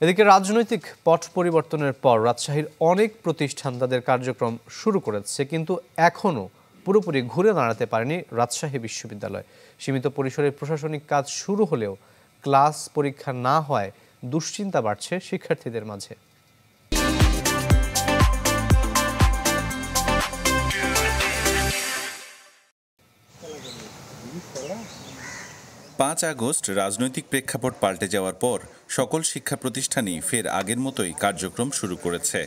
এদিকে রাজনৈতিক পট পরিবর্তনের পর রাজশাহীর অনেক প্রতিষ্ঠান তাদের কার্যক্রম শুরু করেছে, কিন্তু এখনও পুরোপুরি ঘুরে দাঁড়াতে পারেনি রাজশাহী বিশ্ববিদ্যালয়। সীমিত পরিসরে প্রশাসনিক কাজ শুরু হলেও ক্লাস পরীক্ষা না হওয়ায় দুশ্চিন্তা বাড়ছে শিক্ষার্থীদের মাঝে। 5 আগস্ট রাজনৈতিক প্রেক্ষাপট পাল্টে যাওয়ার পর সকল শিক্ষা প্রতিষ্ঠানই ফের আগের মতোই কার্যক্রম শুরু করেছে,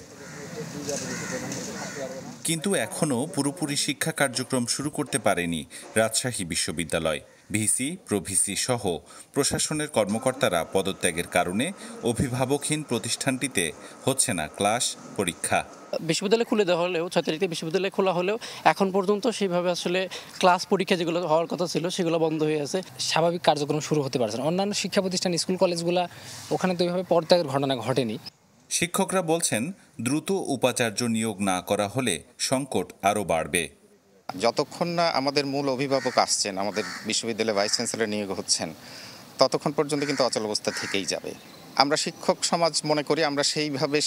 কিন্তু এখনও পুরোপুরি শিক্ষা কার্যক্রম শুরু করতে পারেনি রাজশাহী বিশ্ববিদ্যালয়। ভিসি, প্রভিসি সহ প্রশাসনের কর্মকর্তারা পদত্যাগের কারণে অভিভাবকহীন প্রতিষ্ঠানটিতে হচ্ছে না ক্লাস পরীক্ষা। বিশ্ববিদ্যালয় খুলে দেওয়া হলেও, 6 তারিখে বিশ্ববিদ্যালয় খোলা হলেও এখন পর্যন্ত সেইভাবে আসলে ক্লাস পরীক্ষা যেগুলো হওয়ার কথা ছিল সেগুলো বন্ধ হয়ে আছে। স্বাভাবিক কার্যক্রম শুরু হতে পারছে না। অন্যান্য শিক্ষা প্রতিষ্ঠান, স্কুল কলেজগুলো ওখানে তো এইভাবে পদত্যাগের ঘটনা ঘটেনি। শিক্ষকরা বলছেন, দ্রুত উপাচার্য নিয়োগ না করা হলে সংকট আরও বাড়বে। যতক্ষণ না আমাদের মূল অভিভাবক আসছেন, আমাদের বিশ্ববিদ্যালয়ে ভাইস চ্যান্সেলর নিয়োগ হচ্ছেন, ততক্ষণ পর্যন্ত কিন্তু অচল অবস্থা থেকেই যাবে। আমরা শিক্ষক সমাজ মনে করি আমরা সেইভাবে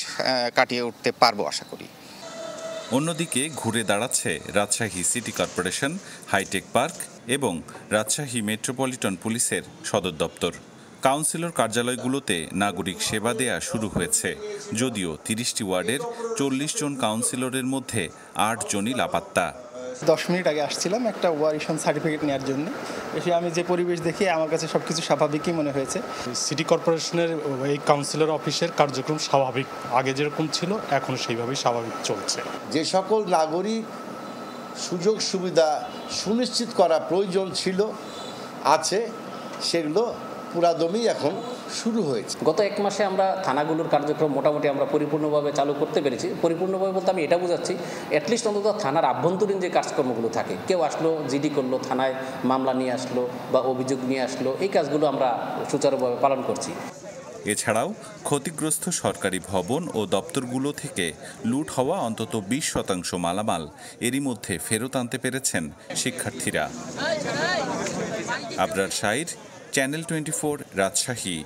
কাটিয়ে উঠতে পারবো আশা করি। অন্যদিকে ঘুরে দাঁড়াচ্ছে Rajshahi city corporation, high tech park এবং রাজশাহী মেট্রোপলিটন পুলিশের সদর দপ্তর। কাউন্সিলর কার্যালয়গুলোতে নাগরিক সেবা দেয়া শুরু হয়েছে, যদিও 30টি ওয়ার্ডের 40 জন কাউন্সিলরের মধ্যে 8 জনই লাপাত্তা। 10 মিনিট আগে আসছিলাম একটা ওয়ারিশন সার্টিফিকেট নেওয়ার জন্য। এসে আমি যে পরিবেশ দেখি আমার কাছে সবকিছু স্বাভাবিকই মনে হয়েছে। সিটি কর্পোরেশনের এই কাউন্সিলর অফিসের কার্যক্রম স্বাভাবিক, আগে যেরকম ছিল এখন সেইভাবেই স্বাভাবিক চলছে। যে সকল নাগরিক সুযোগ সুবিধা সুনিশ্চিত করা প্রয়োজন ছিল আছে, সেগুলো পুরাদমই এখন শুরু হয়েছে। গত 1 মাসে আমরা থানাগুলোর কার্যক্রম মোটামুটি আমরা পরিপূর্ণভাবে চালু করতে পেরেছি। পরিপূর্ণভাবে বলতে আমি এটা বোঝাচ্ছি, অ্যাটলিস্ট অন্তত থানার আভ্যন্তরীণ যে কাজকর্মগুলো থাকে, কেউ আসলো, জিডি করলো, থানায় মামলা নিয়ে আসলো বা অভিযোগ নিয়ে আসলো, এই কাজগুলো আমরা সুচারুভাবে পালন করছি। এছাড়াও ক্ষতিগ্রস্ত সরকারি ভবন ও দপ্তরগুলো থেকে লুট হওয়া অন্তত 20% মালামাল এরই মধ্যে ফেরত আনতে পেরেছেন শিক্ষার্থীরা। আবরার শাইর, চ্যানেল 24, রাজশাহী।